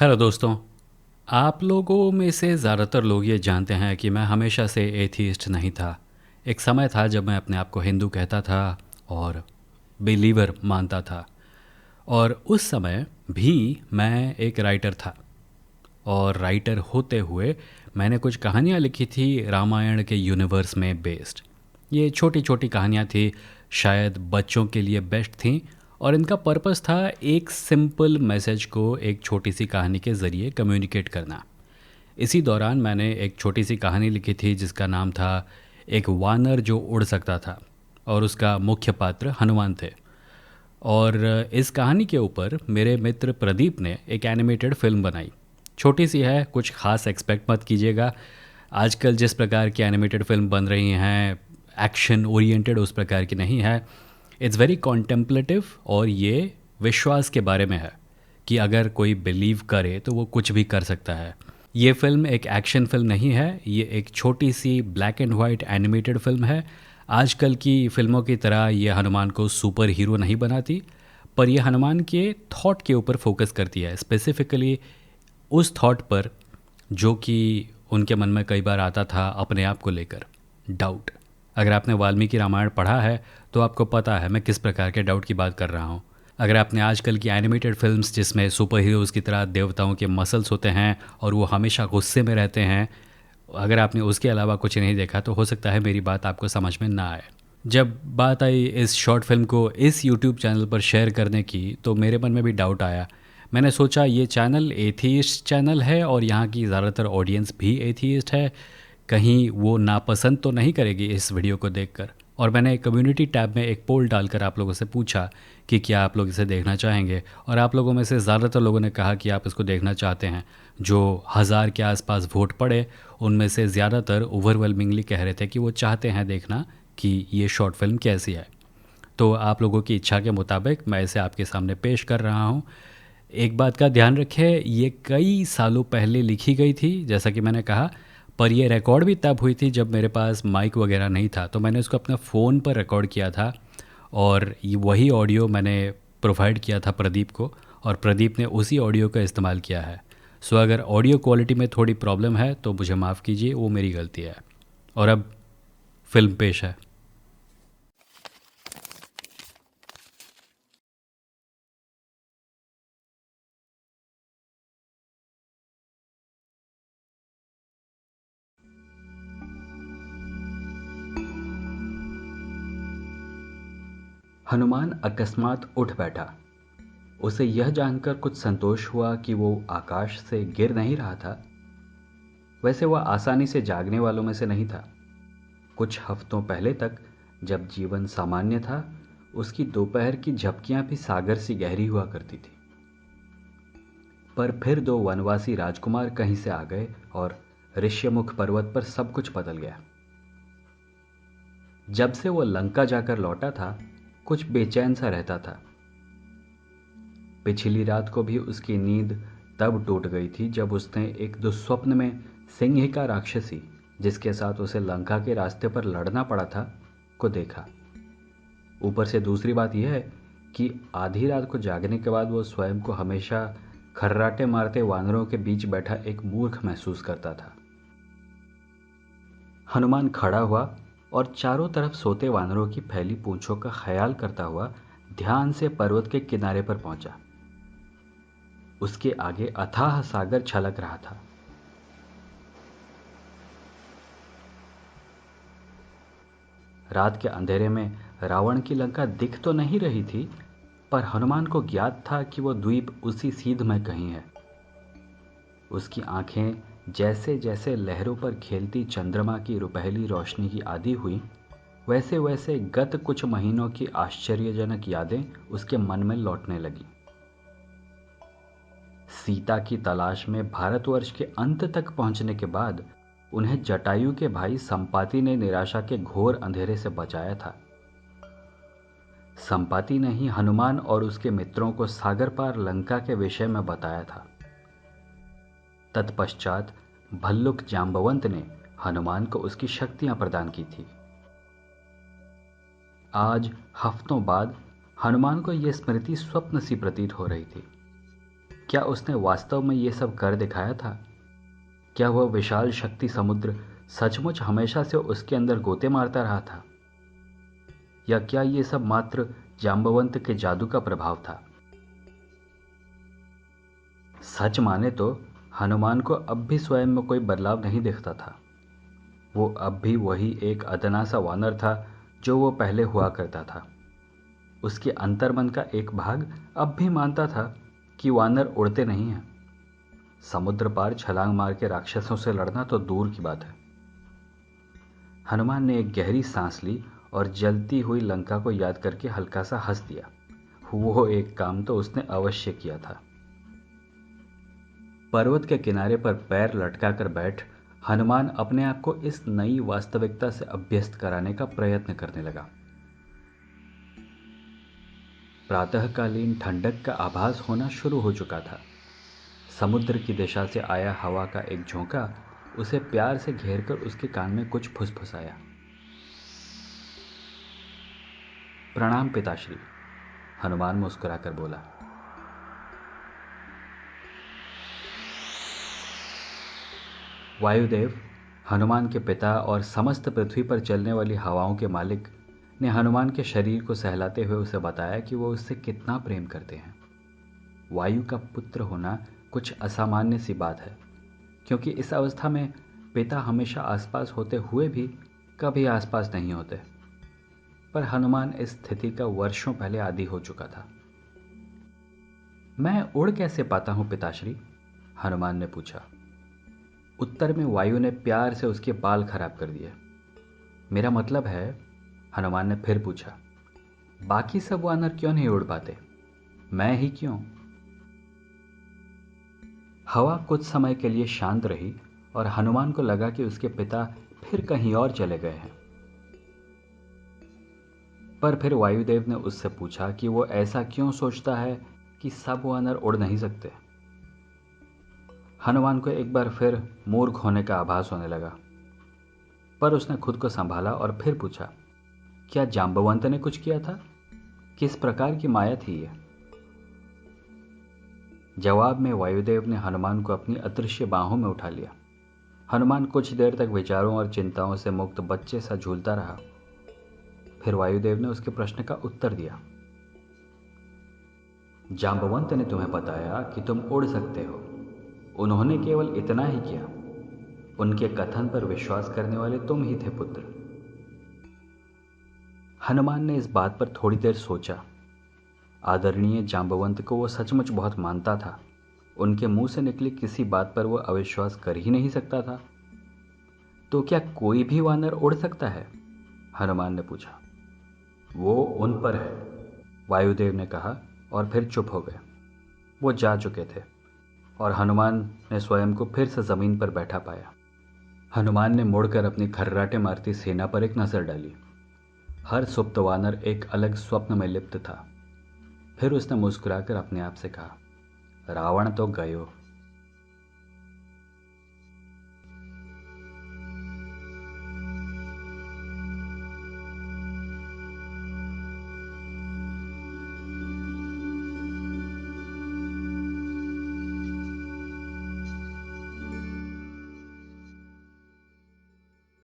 Hello दोस्तों। आप लोगों में से ज़्यादातर लोग ये जानते हैं कि मैं हमेशा से एथीइस्ट नहीं था। एक समय था जब मैं अपने आप को हिंदू कहता था और बिलीवर मानता था। और उस समय भी मैं एक राइटर था। और राइटर होते हुए मैंने कुछ कहानियाँ लिखी थी रामायण के यूनिवर्स में बेस्ड। ये छोटी छोटी कहानियाँ थी, शायद बच्चों के लिए बेस्ट थी। और इनका पर्पस था एक सिंपल मैसेज को एक छोटी सी कहानी के ज़रिए कम्युनिकेट करना। इसी दौरान मैंने एक छोटी सी कहानी लिखी थी जिसका नाम था एक वानर जो उड़ सकता था, और उसका मुख्य पात्र हनुमान थे। और इस कहानी के ऊपर मेरे मित्र प्रदीप ने एक एनिमेटेड फिल्म बनाई। छोटी सी है, कुछ खास एक्सपेक्ट मत कीजिएगा। आजकल जिस प्रकार की एनिमेटेड फिल्म बन रही हैं, एक्शन ओरिएंटेड, उस प्रकार की नहीं है। इट्स वेरी कॉन्टेम्पलेटिव, और ये विश्वास के बारे में है कि अगर कोई बिलीव करे तो वो कुछ भी कर सकता है। ये फिल्म एक एक्शन फिल्म नहीं है, ये एक छोटी सी black and white animated film है। आजकल की फिल्मों की तरह ये हनुमान को सुपर हीरो नहीं बनाती, पर ये हनुमान के थॉट के ऊपर फोकस करती है, स्पेसिफिकली उस थॉट पर जो कि उनके मन में कई बार आता था अपने आप को लेकर, डाउट। अगर आपने वाल्मीकि रामायण पढ़ा है तो आपको पता है मैं किस प्रकार के डाउट की बात कर रहा हूँ। अगर आपने आजकल की एनिमेटेड फिल्म्स जिसमें सुपर हीरोज़ की तरह देवताओं के मसल्स होते हैं और वो हमेशा गुस्से में रहते हैं, अगर आपने उसके अलावा कुछ नहीं देखा तो हो सकता है मेरी बात आपको समझ में ना आए। जब बात आई इस शॉर्ट फिल्म को इस यूट्यूब चैनल पर शेयर करने की तो मेरे मन में भी डाउट आया। मैंने सोचा ये चैनल एथीइस्ट चैनल है और यहाँ की ज़्यादातर ऑडियंस भी एथीइस्ट है, कहीं वो नापसंद तो नहीं करेगी इस वीडियो को देखकर। और मैंने कम्युनिटी टैब में एक पोल डालकर आप लोगों से पूछा कि क्या आप लोग इसे देखना चाहेंगे, और आप लोगों में से ज़्यादातर लोगों ने कहा कि आप इसको देखना चाहते हैं। जो 1000 के आसपास वोट पड़े उनमें से ज़्यादातर ओवरवेलमिंगली कह रहे थे कि वो चाहते हैं देखना कि ये शॉर्ट फिल्म कैसी है। तो आप लोगों की इच्छा के मुताबिक मैं इसे आपके सामने पेश कर रहा हूँ। एक बात का ध्यान रखें, ये कई सालों पहले लिखी गई थी जैसा कि मैंने कहा, पर ये रिकॉर्ड भी तब हुई थी जब मेरे पास माइक वगैरह नहीं था, तो मैंने उसको अपना फ़ोन पर रिकॉर्ड किया था। और वही ऑडियो मैंने प्रोवाइड किया था प्रदीप को, और प्रदीप ने उसी ऑडियो का इस्तेमाल किया है। सो अगर ऑडियो क्वालिटी में थोड़ी प्रॉब्लम है तो मुझे माफ़ कीजिए, वो मेरी गलती है। और अब फिल्म पेश है। हनुमान अकस्मात उठ बैठा। उसे यह जानकर कुछ संतोष हुआ कि वो आकाश से गिर नहीं रहा था। वैसे वह आसानी से जागने वालों में से नहीं था। कुछ हफ्तों पहले तक जब जीवन सामान्य था, उसकी दोपहर की झपकियां भी सागर सी गहरी हुआ करती थी। पर फिर दो वनवासी राजकुमार कहीं से आ गए और ऋष्यमुख पर्वत पर सब कुछ बदल गया। जब से वो लंका जाकर लौटा था, कुछ बेचैन सा रहता था। पिछली रात को भी उसकी नींद तब टूट गई थी जब उसने एक दुस्वप्न में सिंहिका राक्षसी, जिसके साथ उसे लंका के रास्ते पर लड़ना पड़ा था, को देखा। ऊपर से दूसरी बात यह है कि आधी रात को जागने के बाद वो स्वयं को हमेशा खर्राटे मारते वानरों के बीच बैठा एक मूर्ख महसूस करता था। हनुमान खड़ा हुआ और चारों तरफ सोते वानरों की फैली पूंछों का ख्याल करता हुआ ध्यान से पर्वत के किनारे पर पहुंचा। उसके आगे अथाह सागर छलक रहा था। रात के अंधेरे में रावण की लंका दिख तो नहीं रही थी, पर हनुमान को ज्ञात था कि वो द्वीप उसी सीध में कहीं है। उसकी आंखें जैसे जैसे लहरों पर खेलती चंद्रमा की रुपहली रोशनी की आदी हुई, वैसे वैसे गत कुछ महीनों की आश्चर्यजनक यादें उसके मन में लौटने लगी। सीता की तलाश में भारतवर्ष के अंत तक पहुंचने के बाद उन्हें जटायु के भाई संपाति ने निराशा के घोर अंधेरे से बचाया था। संपाति ने ही हनुमान और उसके मित्रों को सागर पार लंका के विषय में बताया था। तत्पश्चात भल्लुक जाम्बवंत ने हनुमान को उसकी शक्तियां प्रदान की थी। आज हफ्तों बाद हनुमान को यह स्मृति स्वप्न सी प्रतीत हो रही थी। क्या उसने वास्तव में ये सब कर दिखाया था? क्या वह विशाल शक्ति समुद्र सचमुच हमेशा से उसके अंदर गोते मारता रहा था? या क्या ये सब मात्र जाम्बवंत के जादू का प्रभाव था? सच माने तो हनुमान को अब भी स्वयं में कोई बदलाव नहीं दिखता था। वो अब भी वही एक अदना सा वानर था जो वो पहले हुआ करता था। उसके अंतर्मन का एक भाग अब भी मानता था कि वानर उड़ते नहीं हैं। समुद्र पार छलांग मार के राक्षसों से लड़ना तो दूर की बात है। हनुमान ने एक गहरी सांस ली और जलती हुई लंका को याद करके हल्का सा हंस दिया। वो एक काम तो उसने अवश्य किया था। पर्वत के किनारे पर पैर लटकाकर बैठ हनुमान अपने आप को इस नई वास्तविकता से अभ्यस्त कराने का प्रयत्न करने लगा। प्रातःकालीन ठंडक का आभास होना शुरू हो चुका था। समुद्र की दिशा से आया हवा का एक झोंका उसे प्यार से घेरकर उसके कान में कुछ फुसफुसाया। प्रणाम पिताश्री, हनुमान मुस्कुराकर बोला। वायुदेव, हनुमान के पिता और समस्त पृथ्वी पर चलने वाली हवाओं के मालिक, ने हनुमान के शरीर को सहलाते हुए उसे बताया कि वो उससे कितना प्रेम करते हैं। वायु का पुत्र होना कुछ असामान्य सी बात है, क्योंकि इस अवस्था में पिता हमेशा आसपास होते हुए भी कभी आसपास नहीं होते। पर हनुमान इस स्थिति का वर्षों पहले आदी हो चुका था। मैं उड़ कैसे पाता हूं पिताश्री? हनुमान ने पूछा। उत्तर में वायु ने प्यार से उसके बाल खराब कर दिए। मेरा मतलब है, हनुमान ने फिर पूछा, बाकी सब वानर क्यों नहीं उड़ पाते? मैं ही क्यों? हवा कुछ समय के लिए शांत रही और हनुमान को लगा कि उसके पिता फिर कहीं और चले गए हैं। पर फिर वायुदेव ने उससे पूछा कि वो ऐसा क्यों सोचता है कि सब वानर उड़ नहीं सकते। हनुमान को एक बार फिर मूर्ख होने का आभास होने लगा, पर उसने खुद को संभाला और फिर पूछा, क्या जाम्बवंत ने कुछ किया था? किस प्रकार की माया थी ये? जवाब में वायुदेव ने हनुमान को अपनी अदृश्य बाहों में उठा लिया। हनुमान कुछ देर तक विचारों और चिंताओं से मुक्त बच्चे सा झूलता रहा। फिर वायुदेव ने उसके प्रश्न का उत्तर दिया। जाम्बवंत ने तुम्हें बताया कि तुम उड़ सकते हो। उन्होंने केवल इतना ही किया। उनके कथन पर विश्वास करने वाले तुम ही थे पुत्र। हनुमान ने इस बात पर थोड़ी देर सोचा। आदरणीय जाम्बवंत को वो सचमुच बहुत मानता था। उनके मुंह से निकली किसी बात पर वो अविश्वास कर ही नहीं सकता था। तो क्या कोई भी वानर उड़ सकता है? हनुमान ने पूछा। वो उन पर है, वायुदेव ने कहा और फिर चुप हो गए। वो जा चुके थे और हनुमान ने स्वयं को फिर से जमीन पर बैठा पाया। हनुमान ने मुड़कर अपनी खर्राटे मारती सेना पर एक नजर डाली। हर सुप्त वानर एक अलग स्वप्न में लिप्त था। फिर उसने मुस्कुराकर अपने आप से कहा, रावण तो गयो,